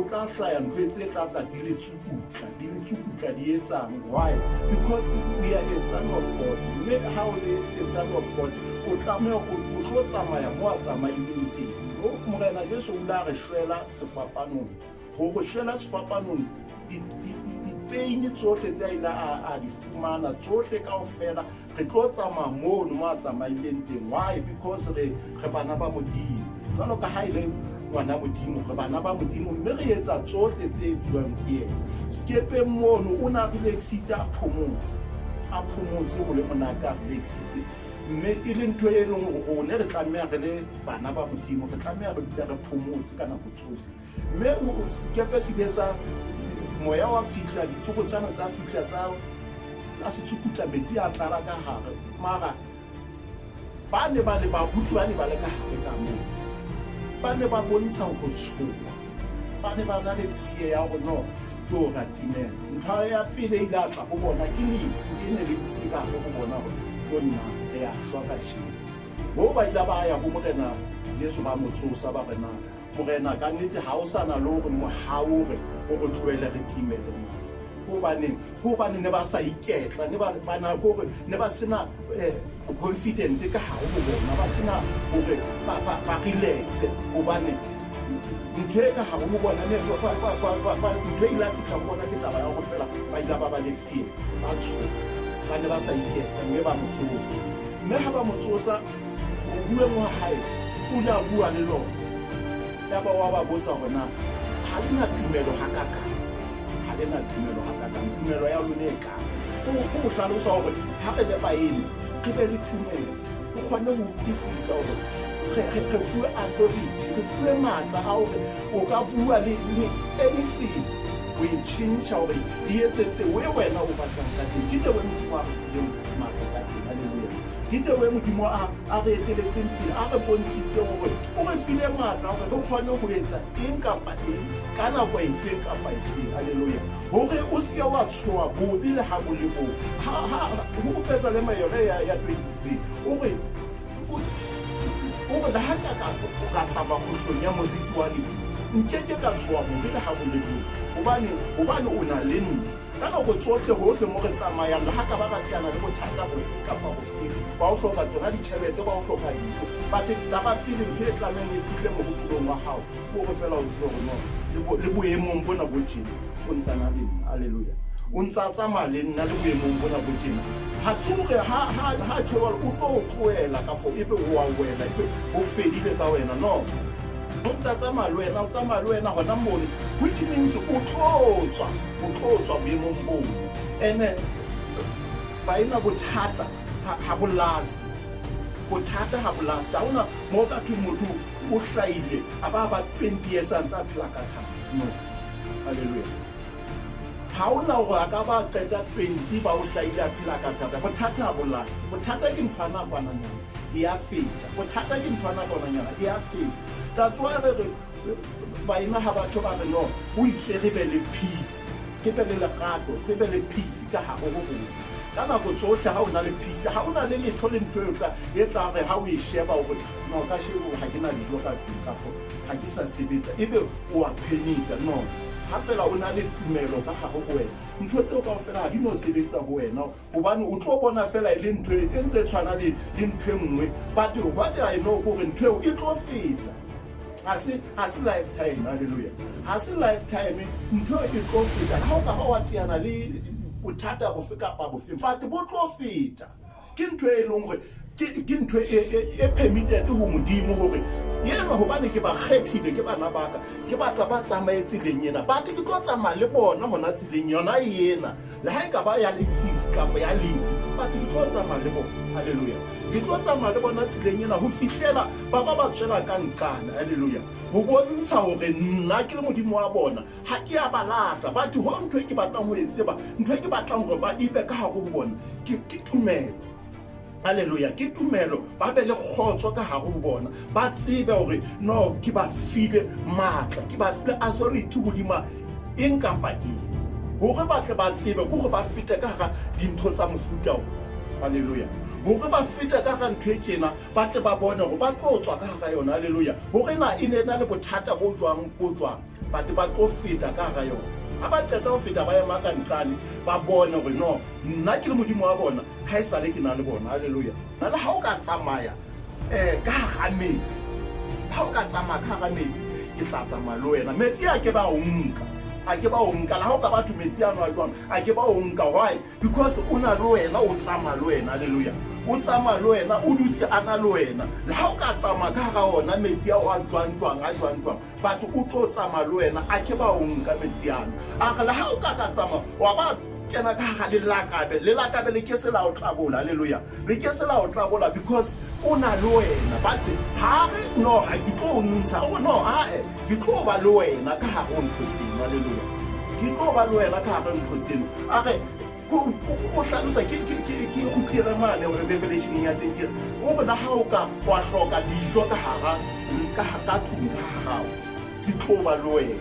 tla hlaya ntho tse tla tla di le tsukutla di etsang. Why? Because we are a son of God. Mme ha o le a son of God o tlameha o tlo tsamaya mo a tsamaileng teng. Morena Jesu o la re shwela sefapanong go shwela sefapanong pain tsohle tse ila a di fumana tsohle kaofela re tlo tsamaya mono mo a tsamaileng teng. Why? Because re bana ba Modimo jwalo ka ha ile ngwana Modimo re bana ba Modimo mme re etsa tsohle tse etsuwang ke yena. Skepeng mono o na relaxitse a phomotse go le monate a relaxitse mme e le ntho e leng gore ne re tlameha re le bana ba Modimo re tlameha re dula re phomotse ka nako tsohle. Mme skepe se besa moya wa fihla ditsogo tsana tsa fihla tsa setsukutla metsi a tlala ka hare mara ba ne ba le baruti ba ne ba le ka hare ka moo ba ne ba bontsha go tshoga ba ne ba na le fear ya go no yo ratimela. Ntho ya pele ile a tla go bona ke lefu e ne le dutse ka go bona go nna ya shwa ka sheng go ba ile ba ya go morena Jesu ba motsosa ba rena morena ka nnete ha o sana le gore mohaore o go tloela re timele go bane ne ba sa iketla ne ba bana gore ne ba sena confident ka ha o bona ba sena gore ba relax go bane ntho ka ha o bona ne ntho ile a fitla bona ke taba ya go fela ba ile ba le fear ba tsho ba ne ba sa iketla mme ba motsosa mme ha ba motsosa o bue mo hae tula bua le lo ya ba wa ba botsa gona ha lena tumelo hakaka ha lena tumelo hakaka tumelo ya lone ka go hlalosa gore ha re le baeni ke be le tumelo o kgone go utlwisisa gore re fuwe authority re fuwe matla a gore o ka bua le anything o e change gore e etse te wena o batlang ka teng ke te we Modimo a re fileng matla ka teng. Haleluya. Ke te we Modimo a re eteletseng pele a re bontshitse gore o re file matla gore re kgone go etsa eng kapa eng ka nako e feng kapa e feng. Haleluya. Gore o se wa tshoa bobi le ha bo le bo go pesa le mayone ya 23 o re da ha ka tsaba go hlonya moziti wa lefu nkeke ka tshoa bobi le ha bo le bo gobane o na le nna ka nako tsohle hohle mo re tsamayang le ha ka ba batlana le bothata bo kapa bo feng ba o hloka tsona ditjhelete ba o hloka dijo ba taba pele ntho e tlameng e fihle mo bophelong wa hao go go fela o tsebe gore le boemong bona bo tjena o ntsana le nna. Haleluya. O ntsa tsamaya le nna le boemong bona bo tjena ha se gore ha tshwara o tlo tloela ka fo ebe o a wela ebe o fedile ka wena no o tsamaya le wena gona mono which means o tlotswa boemong boo ene ba ena bothata ha bo last ha ona mo ka tu motho o hlaile a ba 20 years a ntse a phela ka thata no. Haleluya. Ha ona gore a ka ba qeta 20 ba o hlaile a phela ka thata bothata ha bo last bothata ke ntho ana kwananyana e a feta bothata ke ntho ana kwananyana e a feta. That's why ba ina ha batho ba re no o itse re be le peace ke be le lerato ke be le peace ka ha go ka nako tsohle ha o na le peace ha o na le letho le ntho e tla re ha o e sheba gore no ka shebo ha ke na dijo ka fo ha ke sa sebetsa ebe o a panic no ha fela o na le tumelo ka ga go wena ntho tseo ka fela ha di no sebetsa go wena gobane o tlo bona fela le ntho e ntse tshwana le ntho engwe but what I know gore ntho e tlo feta ha se lifetime. Haleluya. Ha se lifetime ntho e tlo feta ha o ka ba wa tiana le bothata bo fe kapa bo fe but bo tlo feta ke ntho e leng gore ke ntho e permitted ho Modimo gore yena hobane ke ba kgethile ke bana baka ke batla ba tsamaetse leng yena but ke tlo tsamaya le bona hona tseleng yona yena le ha e ka ba ya le fifth kafa ya leaf but ke tlo tsamaya le bona. Haleluya. Ke tlo tsamaya le bona tseleng yena ho fihlela ba tswela ka nkana. Haleluya. Ho bontsha hore nna ke le Modimo wa bona ha ke a balata but ho ntho e ke batlang ho e tseba ntho e ke batlang hore ba ipe ka ha go bona ke tumelo. Haleluya. Ke tumelo ba be le kgotso ka hare ho bona ba tsebe hore no ke ba file matla ke ba file authority hodima eng kapa eng hore ba tle ba tsebe gore ba fete ka hara dintho tsa mofuta o. Haleluya. Hore ba fete ka hara ntho e tjena ba tle ba bone hore ba tlo tswa ka hara yona. Haleluya. Hore na e ne na le bothata bo jwang but ba tlo feta ka ga yona ha ba qeta ho feta ba ya makanqane ba bona hore no nna ke le modimo wa bona ha isale ke na le bona haleluya na le ha o ka tsamaya ka ga metsi ha o ka tsamaya ka ga metsi ke tla tsamaya le wena metsi a ke ba o nka la ha o ka batho metsi ano a jwang a ke ba o nka why because una le wena o tsamaya le wena haleluya o tsamaya le wena o dutse ana le wena le ha o ka tsamaya ka ga ona metsi a o a jwang but o tlo tsamaya le wena a ke ba o nka metsi ano a le ha o ka tsamaya wa ba kena ka ga le lakabe le ke se la o tlabola haleluya le ke se la o tlabola because una le wena but ha re no ha ke tlo ntsha o no ke tlo ba le wena ka ga o nthotseng haleluya ke tlo ba le wena ka ga nthotseng a re go hlalosa ke go tlile mane revelation ya teng ke o bona ha o ka wa hloka dijo ka tlung ka gago ke tlo ba le wena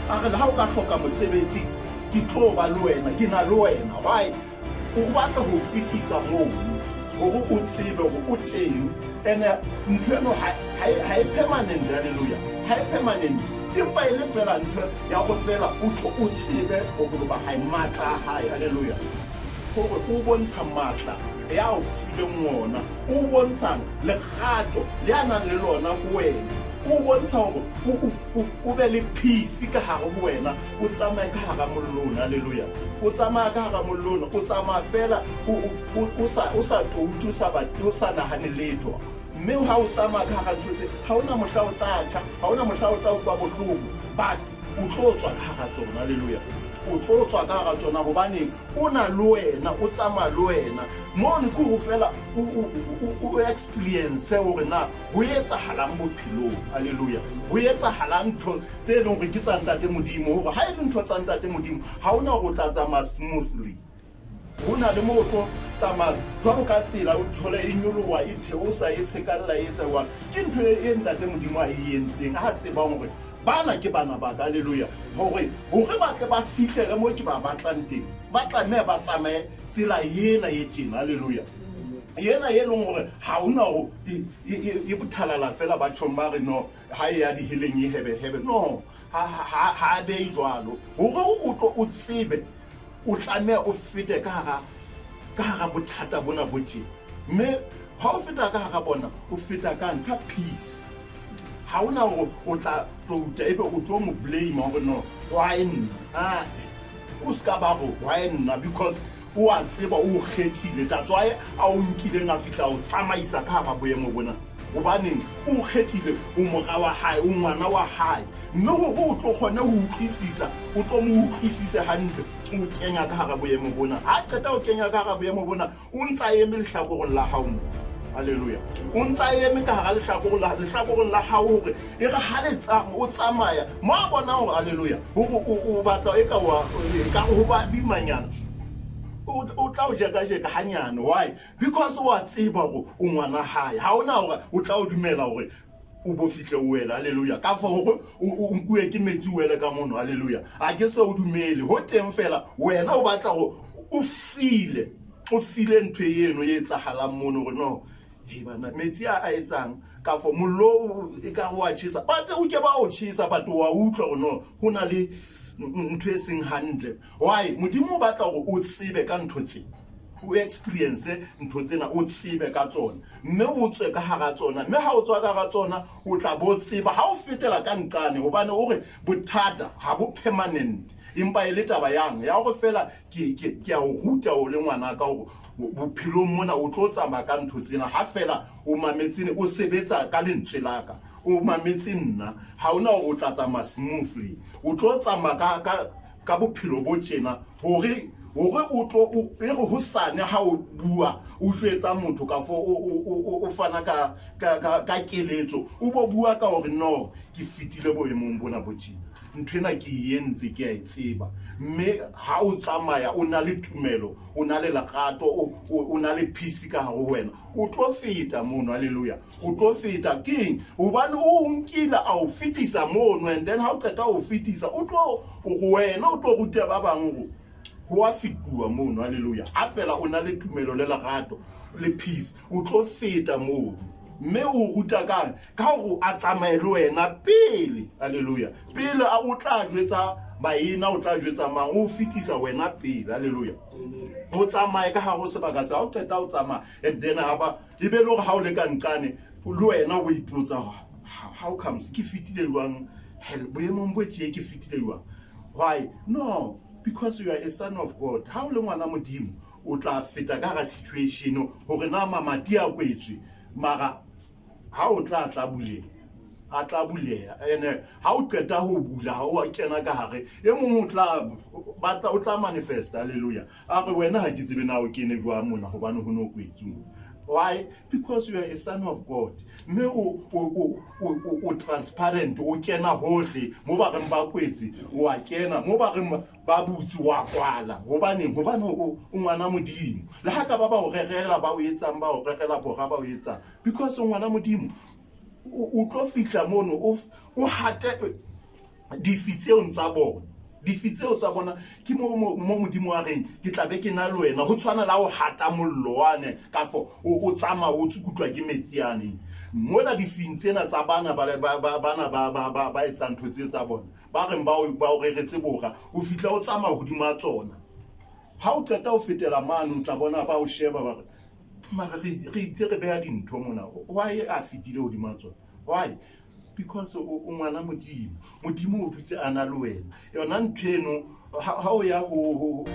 a re ha o ka hloka mosebetsi ke tlo ba le wena ke na le wena why o batla go fitisa moo gore o tsebe gore o teng ene ntho eno ha e permanent haleluya ha e permanent empa ile fela ntho ya go fela o tlo o tsebe gore ba ha matla ha haleluya gore o bontsha matla ya o file ngona o bontsha legato le ana le lona go wena o bontsha gore o be le peace ka gare go wena o tsamaya ka gare mollona haleluya o tsamaya ka gare mollona o tsamaya fela o sa toutu sa batho sa nagane letho mme ha o tsamaya ka gare ntho tse ha ona mohla o tla tjha ha ona mohla o tla o kwa bohloko but o tlo tswa ka gare tsona haleluya o tlo tswa ka gare tsona gobane o na le wena o tsamaya le wena mo ne go fela o experience gore na go etsagalang bophelong haleluya go etsagalang ntho tse leng gore ke tsa ntate modimo gore ha e le ntho tsa ntate modimo ha ona go tla tsamaya smoothly go na le mo tlo tsamaya jwalo ka tsela o thole e nyolowa e theosa e tshekalla e tsewang ke ntho e ntate modimo a e entseng ha tsebang gore bana ke bana ba haleluya gore ba tle ba fihlele mo ke ba batlang teng ba tlameha ba tsamaye tsela yena e tjena haleluya yena e leng gore ha ona go e bothalala fela ba tshomba re no ha e ya di healing e hebe no ha be jwalo gore o tlo o tsebe o tlameha o fete ka ga bothata bona botse mme ha o feta ka ga bona o feta ka nka peace ha ona go o tla touta ebe o tlo mo blame gore no why nna o ska ba go why nna because o a tseba o kgethile that's why a o nkile nga fitla o tsamaisa ka ga boemo bona o baneng o kgethile o moga wa hae o ngwana wa hae mme go tlo kgona go utlwisisa o tlo mo utlwisise hantle o kenya ka ga boemo bona ha qeta o kenya ka ga boemo bona o ntsa eme lehlakoreng la hao mo haleluya o ntsa eme ka ga lehlakoreng la hao gore e re ha le o tsamaya mo a bona gore haleluya o batla e ka go ba bimanyana o tla o jeka hanyane why because o a tseba go o ngwana hae ha ona gore o tla o dumela gore o bo fihle o wela haleluya ka fo gore o nkue ke metsi wele ka mono haleluya a ke se o dumele ho teng fela wena o batla go o file ntho eno e etsagalang mono gore no bana metsi a etsang ka fo mollo e ka go a tshisa but o ke ba o tshisa but wa utlwa gore no ho na le ntho e seng hantle why modimo o batla gore o tsebe ka ntho tse o experience ntho tsena o tsebe ka tsona mme o tswe ka hara tsona mme ha o tswa ka hara tsona o tla bo tseba ha o fetela ka nqane hobane o re bothata ha bo permanent empa ile taba yang ya go fela ke a o ruta o le ngwana ka go bophelong mona o tlo tsamaya ka ntho tsena ha fela o mametsene o sebetsa ka lentswe laka o mametse nna ha ona o tla tsamaya smoothly o tlo tsamaya ka bophelo bo tjena hore o tlo e go hosane ha o bua o jwetsa motho ka fo o fana ka keletso o bo bua ka hore no ke fitile boemong bona botjena nthwena ke yentse ke a itseba mme ha o tsamaya o na le tumelo o na le lerato o na le peace ka go wena o tlo feta mono haleluya o tlo feta king hobane o nkila a o fitisa mono and then ha o qeta o fitisa o tlo wena o tlo ruta ba bang go a fitwa mono haleluya a fela o na le tumelo le lerato le peace o tlo feta mono mme o ruta kang ka go a tsamaye le wena pele. Hallelujah. Pele a o tla jwetsa baena o tla jwetsa mang o fitisa wena pele. Hallelujah. O tsamaye ka ha go sebaka sa o qeta o tsamaya and then aba e be lo ga o le ka nkane le wena o ipotsa how comes ke fitile jwang hell boemong bo tšee ke fitile jwang. Why? No, because you are a son of God. Ha o le ngwana modimo o tla feta ka ga situation hore na mamati a kwetswe mara ha o tla bulela a tla bulela ene ha o qeta ho bula ha o kena ka hare e mong o tla batla o tla manifest. Hallelujah. A re wena ha ke tsebe na o kene jwa mona hobane ho no kwetswe. Why? Because you are a son of God. Me o transparent o kena hohle mo ba reng ba kwetse o a kena mo ba reng ba butsi wa kwala hobane o ngwana modimo le ha ka ba o regela ba o etsang ba o regela bora ba o etsang because o ngwana modimo o tlo fihla mono o hate difitseo tsa bona. Difitseo tsa bona ke mo modimo wa reng ke tla be ke na le wena go tshwana la o hata mollo wane ka fo o tsama o tsukutlwa ke metsiane mola difitsena tsa bana ba etsang thotse tsa bona ba reng ba o reretse bora o fitla o tsama hodima tsona ha o qeta o fetela mane o tla bona ba o sheba ba mara re itse re beya dintho mona why a fitile hodima tsona. Why? Because o ngwana modimo o dutse ana le wena yona ntheno ha o ya ho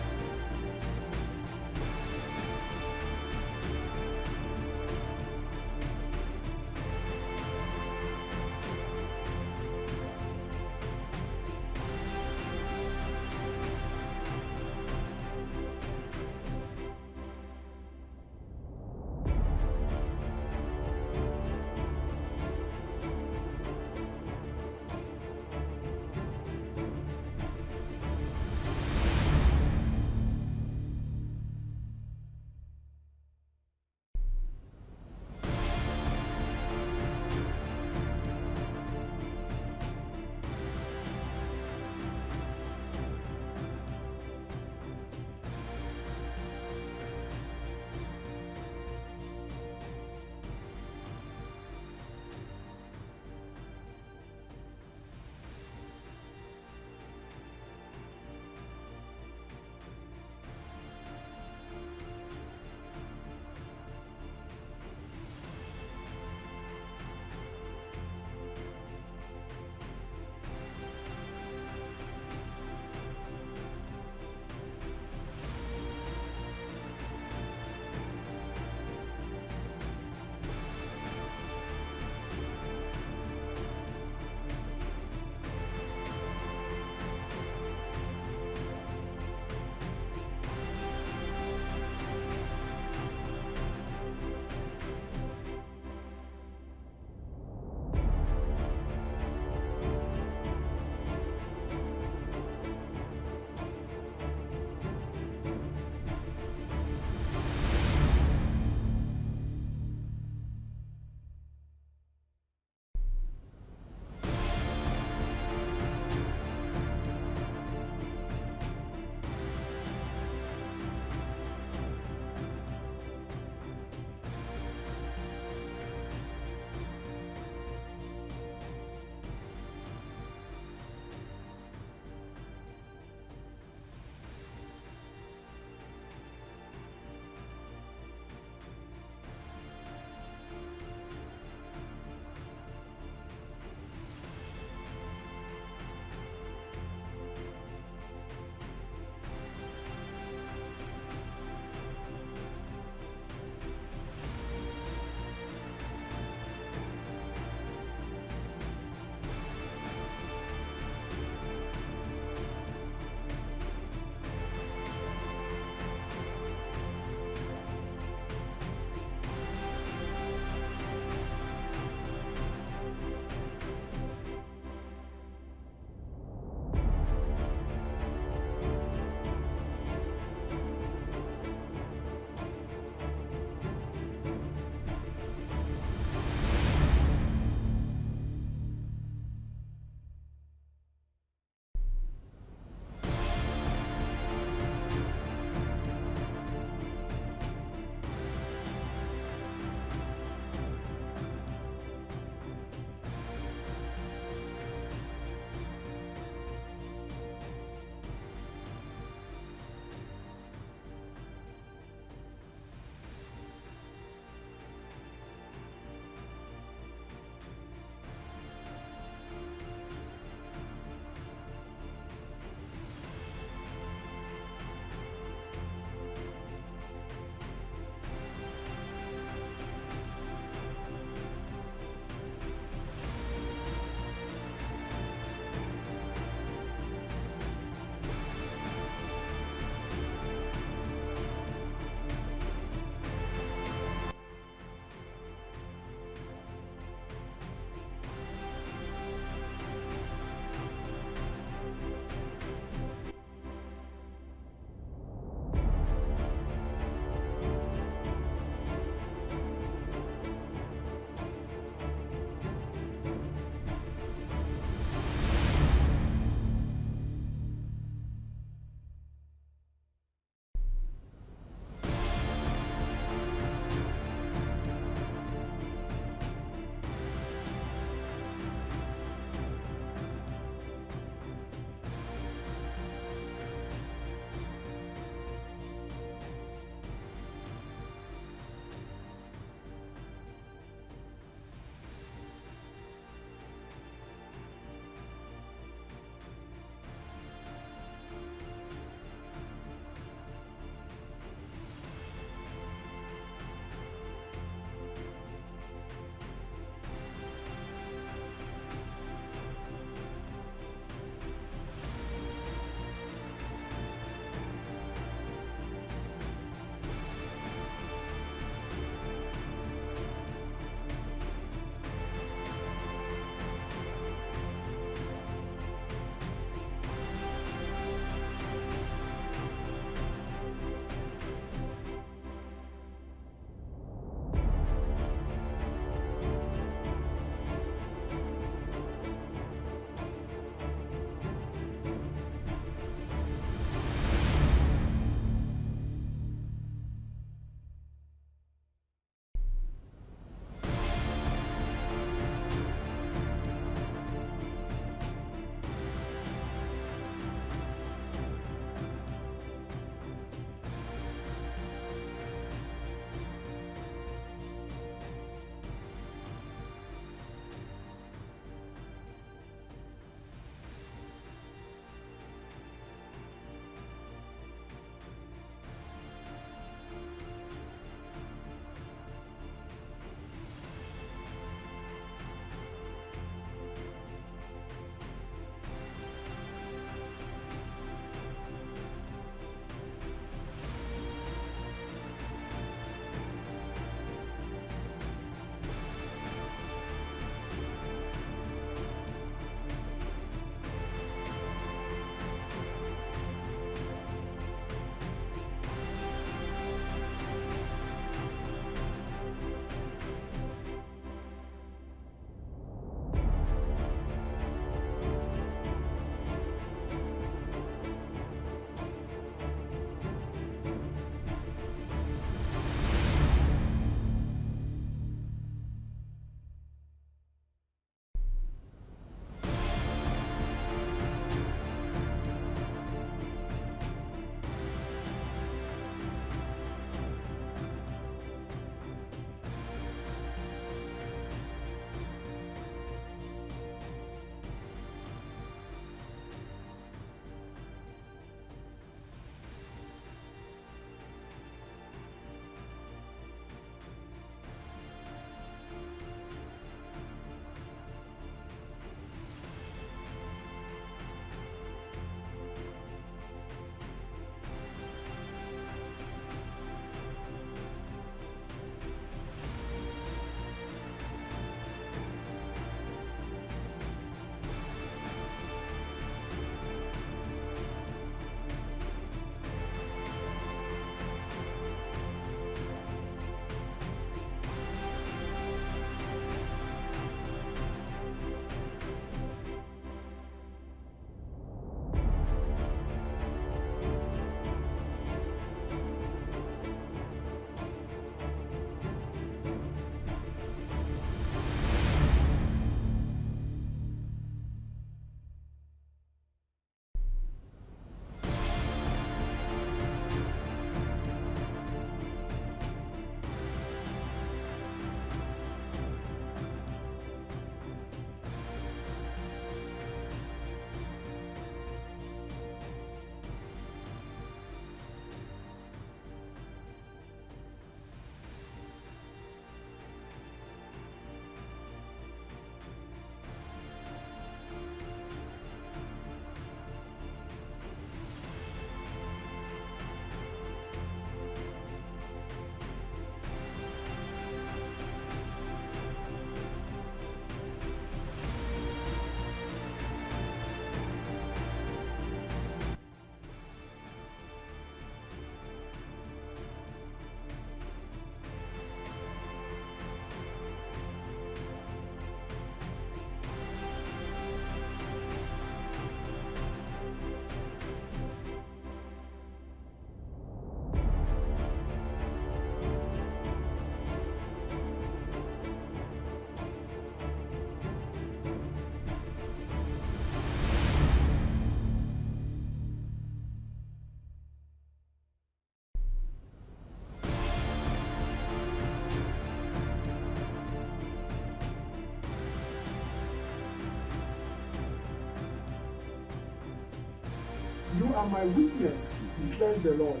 You are my witness, declares the Lord,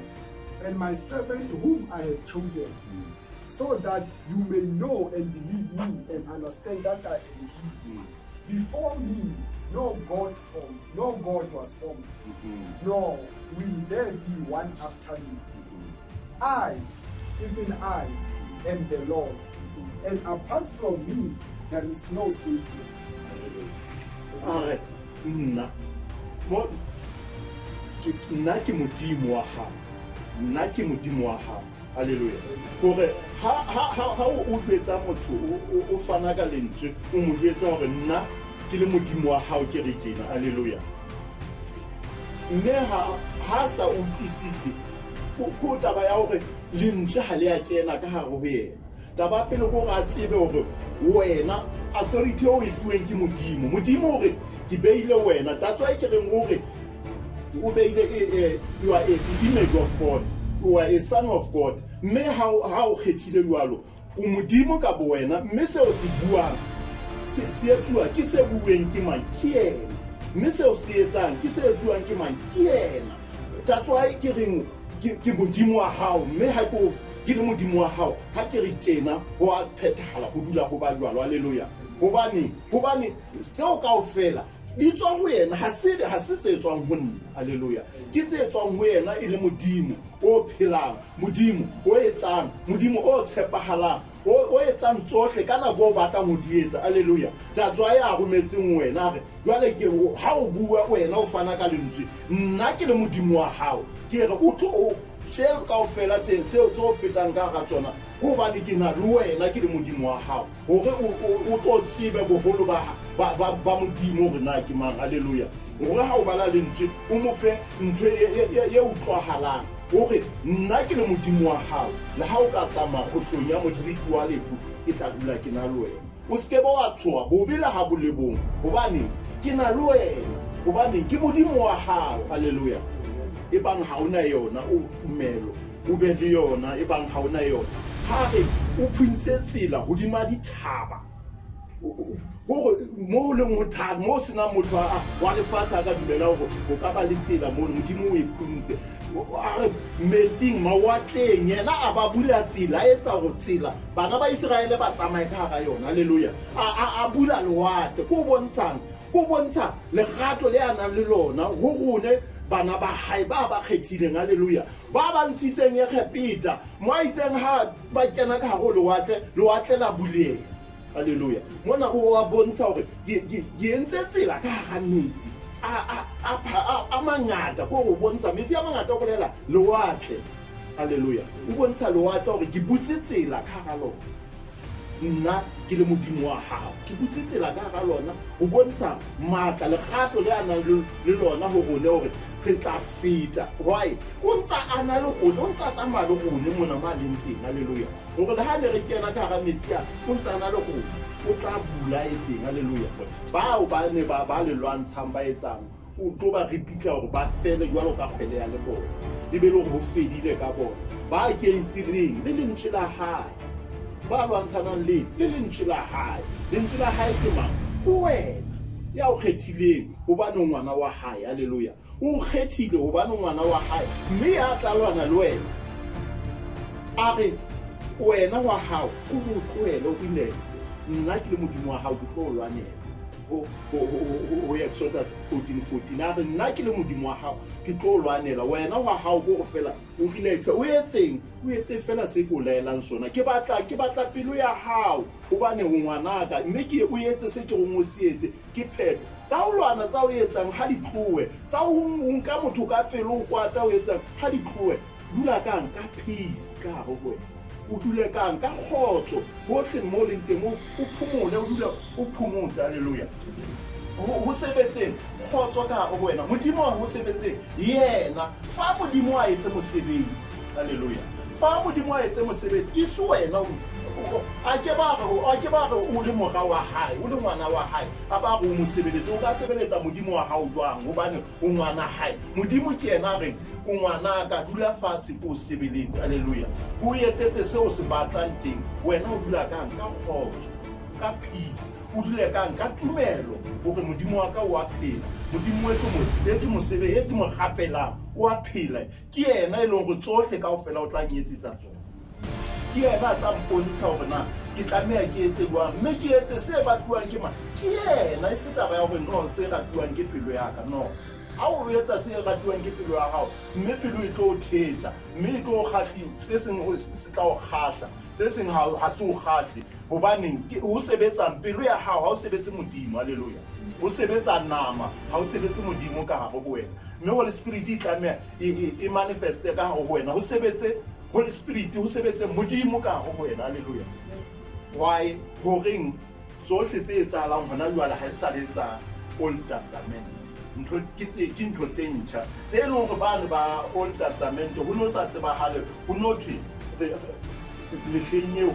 and my servant whom I have chosen, so that you may know and believe me and understand that I am He. Before me, no God was formed, nor will there be one after me. I, even I, am the Lord, and apart from me, there is no Savior. Nna ke modimo wa hao, nna ke modimo wa hao. Haleluya. Hore ha o tletsa motho o fana ka lentswe o mo jwetsa hore nna ke le modimo wa hao ke re tjena. Haleluya. Mme ha sa o isisi ko taba ya hore lentswe ha le ya kena ka hare ho yena. Taba pele ko ga tsebe hore wena authority o ifuweng ke modimo. Modimo hore ke beile wena. That's why ke reng hore o beile you are a image of God. You are a son of God. Mme ha o kgethile jwalo o modimo ka bo wena. Mme se o se buang se etsuwa ke se bueng ke mang ke yena. Mme se o se etsang ke se etsuwang ke mang ke yena. That's why ke reng ke modimo wa hao. Mme ha ko ke le modimo wa hao ha ke re tjena ho a phethala ho dula ho ba jwalo. Haleluya. Hobane seo kaofela di tswa ho yena, ha se tse tswang ho nna. Haleluya. Ke tse tswang ho yena e le modimo o phelang, modimo o etsang, modimo o tshepahalang, o etsang tsohle ka nako o batlang ho di etsa. Haleluya. That's why a rometseng wena re jwale ke ha o bua wena o fana ka lentswe, nna ke le modimo wa hao. Ke re o tlo tseo kaofela tseo tso fetang ka ga tsona hobane ke na le wena ke le modimo wa hao hore o tlo tsebe boholo ba modimo hore na ke mang. Haleluya. Hore ha o bala lentswe o mo fe ntho e utlwahalang hore nna ke le modimo wa hao, le ha o ka tsamaya kgohlong ya modiriti wa lefu ke tla dula ke na le wena. O se ke ba wa tshoha bobe le ha bo le bong hobane ke na le wena, hobane ke modimo wa hao. Haleluya. E bang ha ona yona o tumelo o be le yona, e bang ha ona yona ha re o phintse tsela hodima dithaba gore mo le motho mo sena motho wa lefatshe ka dumela hore o ka ba le tsela mo modimo o e phintse a re metsing mawatleng yena a ba bula tsela etsa go tsela bana ba Israele ba tsamaye ka ga yona. Haleluya. A bula lewatle ko bontsha legato le ana le lona ho gone bana ba hae ba kgethileng. Haleluya. Ba ntshitseng ye Peter mo iteng ha ba kena ka go lewatle la buleng. Haleluya. Mona o a bontsha hore ke entse tsela ka ga metsi a mangata ko go bontsha metsi a mangata go lela lewatle. Haleluya. O bontsha lewatle hore ke butse tsela ka ga lona, nna ke le modimo wa hao ke butse tsela ka ga lona. O bontsha matla legato le ana le lona ho gone hore re tla feta. Why? O ntsa ana le gone, o ntsa tsamaya le gone mona ma leng teng. Haleluya. Hore le ha ne re kena ka ga metsi a o ntsa ana le gone o tla bula etseng. Haleluya. Bao ba ne ba le lwantshang ba etsang o tlo ba repitla hore ba fele jwalo ka kgwele ya le bona, e be le go fedile ka bona ba against le lentswe la hae ba lwantshanang le lentswe la hae. Lentswe la hae ke mang? Ko wena ya o kgethileng hobane ngwana wa hae. Haleluya. O kgethile hobane ngwana wa hae, mme ya tla lwana le wena a re wena wa hao ko go tloela o relax, nna ke le modimo wa hao ke tlo lwanela. O Exodus 14:14 a re nna ke le modimo wa hao ke tlo lwanela wena wa hao go go fela o relax. O etse fela se ke o laelang sona. Ke batla pelo ya hao hobane o ngwanaka, mme ke o etse se ke go mo sietse ke pheto tsa o lwana tsa o etsang ha di tlowe, tsa o nka motho ka pelo o kwata o etsang ha di tlowe. Dula ka nka peace ka go wena, o dule ka nka khotso bohle mo leng teng o phomole, o dula o phomotse. Haleluya. Ho sebetseng khotso ka go wena, modimo wa ho sebetseng yena fa modimo a etse mosebetsi. Haleluya. Fa modimo a etse mosebetsi e se wena a ke ba o le mora wa hae, o le ngwana wa hae a ba go mosebetsi o ka sebeletsa modimo wa hao jwang hobane o ngwana hae. Modimo ke yena re o ngwana ka dula fatshe ko sebeletse. Haleluya. O etsetse se o se batlang teng, wena o dula ka khotso ka peace, o dule ka nka tumelo gore modimo wa ka o a phela modimo e ke mo sebe e ke mo gapelang o a phela ke yena e leng go tsohle kaofela o tla nyetsetsa tsona ke yena a tla mpontsha gore na ke tlameha ke etse jwang mme ke etse se batluwang ke mang ke yena e se taba ya gore no se ratuwang ke pelo ya ka no ha o etsa se ratuwang ke pelo ya gago mme pelo e tlo o thetsa mme e tlo o kgatlhi se sengwe se tla o kgatlha se sengwe ha se o kgatlhe gobaneng o sebetsang pelo ya gago ha o sebetse modimo halleluja o sebetsa nama ha o sebetse modimo ka gare go wena mme holy spirit e tlameha e manifeste ka gare go wena o sebetse Holy Spirit ho sebetse modimo ka gare go wena halleluja why goreng tsohle tse etsahalang hona jwale ha e sa le tsa Old Testament ntho ke ntho tse ntjha tse leng gore bana ba Old Testament ho no sa tsebahale ho no thwe lehleng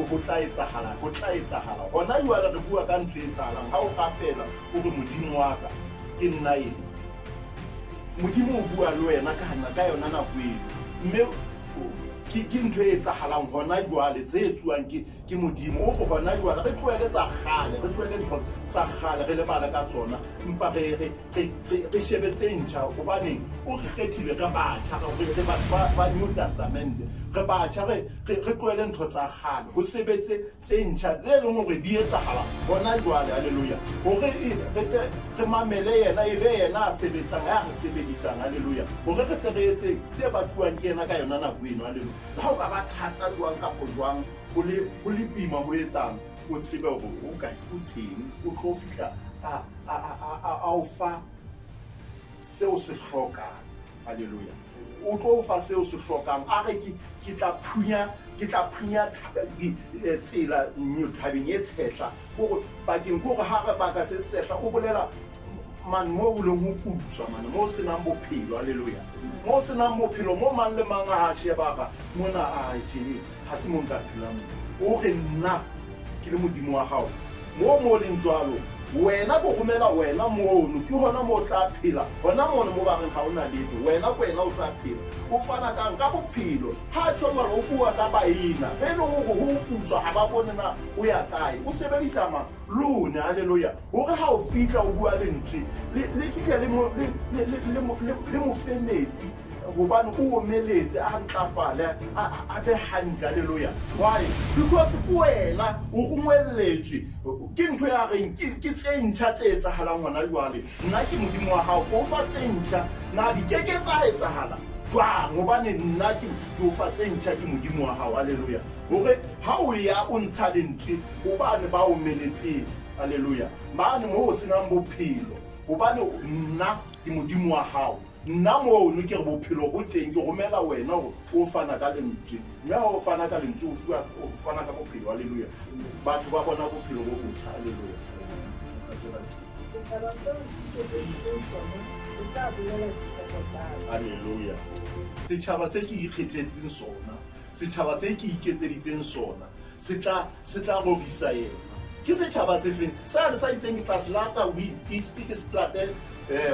ho tla etsahala hona jwale re bua ka ntho e etsahalang ha o kapela o re modimo wa ka ke nna ena modimo o bua le wena ka yona nako eno mme ke ntho e etsahalang hona jwale tse etsuwang ke modimo o go hona jwale re tloele tsa gale re tloele ntho tsa gale re lebala ka tsona mpa re shebetse ntjha gobaneng o re kgethile re batjha re batho ba New Testament re batjha re tloele ntho tsa gale ho sebetse tse ntjha tse leng gore di etsahala hona jwale halleluja gore re mamele yena e be yena a sebetsang ya re sebedisang halleluja gore re tle re etse se batluwang ke yena ka yona nako eno halleluja ha o ka ba thata jwang kapo jwang go le pima ho etsang o tsebe gore o kae o teng o tlo fihla a o fa seo se hlokang halleluja o tlo fa seo se hlokang a re ke tla phunya tsela thabeng e tshehla gore bakeng gore ha re baka se sehla o bolela man mo o leng ho putswa man mo se nang bophelo halleluja mo se nang bophelo mo mang le mang a shebaka mona a je ha se mo nka phela o re nna ke le modimo wa hao mo leng jwalo wena go romela wena mono ke hona mo tla phela hona mono mo ba reng ha ona letho wena kwena o tla phela o fana ka bophelo ha tshwana o bua ka baina e leng go ho putswa ha ba bone na o ya kae o sebedisa ma lona halleluja hore ha o fitla o bua lentswe le fitla le mo femetsi gobane o omeletse a ntlafale a be hantle halleluja why because ke wena o gongwelletswe ke ntho ya reng ke tse ntjha tse etsahalang hona jwale nna ke modimo wa hao o fa tse ntjha na di keke tsa etsahala jwang gobane nna ke o fa tse ntjha ke modimo wa hao halleluja gore ha o ya o ntsha lentswe gobane ba omeletseng halleluja mane mo o senang bophelo gobane nna ke modimo wa hao nna mono ke re bophelo bo teng ke romela wena gore o fana ka lentswe mme ha o fana ka lentswe o fana ka bophelo halleluja batho ba bona bophelo bo botjha halleluja halleluja setjhaba se ke ikgethetseng sona setjhaba se ke iketseditseng sona se tla robisa yena ke setjhaba se feng sa le sa itseng ke tla se lata east ke se late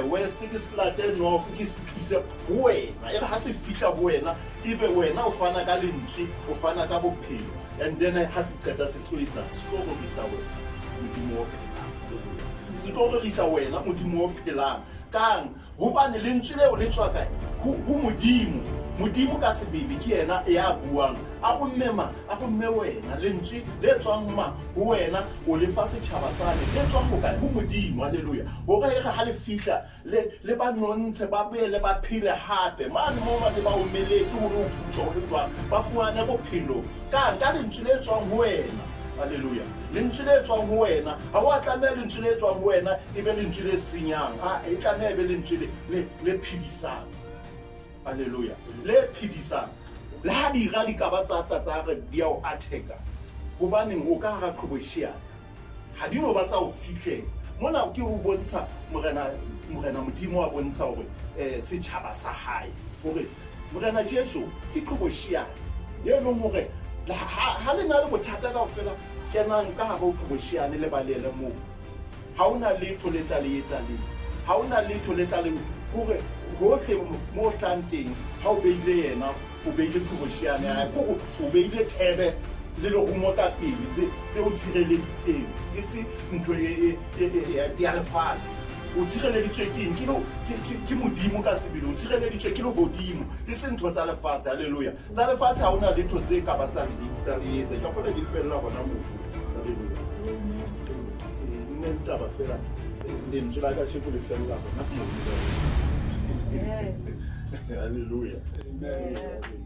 west ke se late north ke se tlise ho wena e re ha se fihla ho wena ebe wena o fana ka lentswe o fana ka bophelo and then ha se qeta se tloetsa se tlo robisa wena modimo o phelang se tlo robisa wena modimo o phelang kang hobane lentswe leo le tswa kae ho modimo ka sebele ke yena ya buang a go mme wena lentswe le tswang ma ho wena o le fa setjhaba sane le tswang go kae ho modimo halleluja hore e re ha le fihla le ba nontse ba boele ba phile hape mane mo ba le ba omeletse hore o putswa ho le jwang ba fuane bophelo ka lentswe le tswang ho wena halleluja lentswe le tswang ho wena ha wa tlameha lentswe le tswang ho wena e be lentswe le senyang e tlameha e be lentswe le phedisang halleluja le phedisang le ha dira di ka ba tsa re di a o attack gobaneng o ka ga qhoboshiana ha di no ba tsa o fitlhela mona ke o bontsha morena modimo wa bontsha hore setjhaba sa hae hore morena Jesu ke qhoboshiana e leng hore ha le na le bothata kaofela kenang ka ga qhoboshiane le balele mo ha ona letho le tla le etsa le ha ona letho le tla le hore gohle mo hlanteng ha o beile yena o beile qhoboshiane ya go o beile thebe le romo ka pele tse o tshireleditseng e se ntho ya lefatshe o tshireleditswe ke modimo ka sebele o tshireleditswe ke lehodimo e se ntho tsa lefatshe halleluja tsa lefatshe ha ona letho tse ka ba tsa le etsa ka kgona di fella hona moo halleluja nne taba fela lentswe la ka sheko le fella hona moo halleluja. Amen.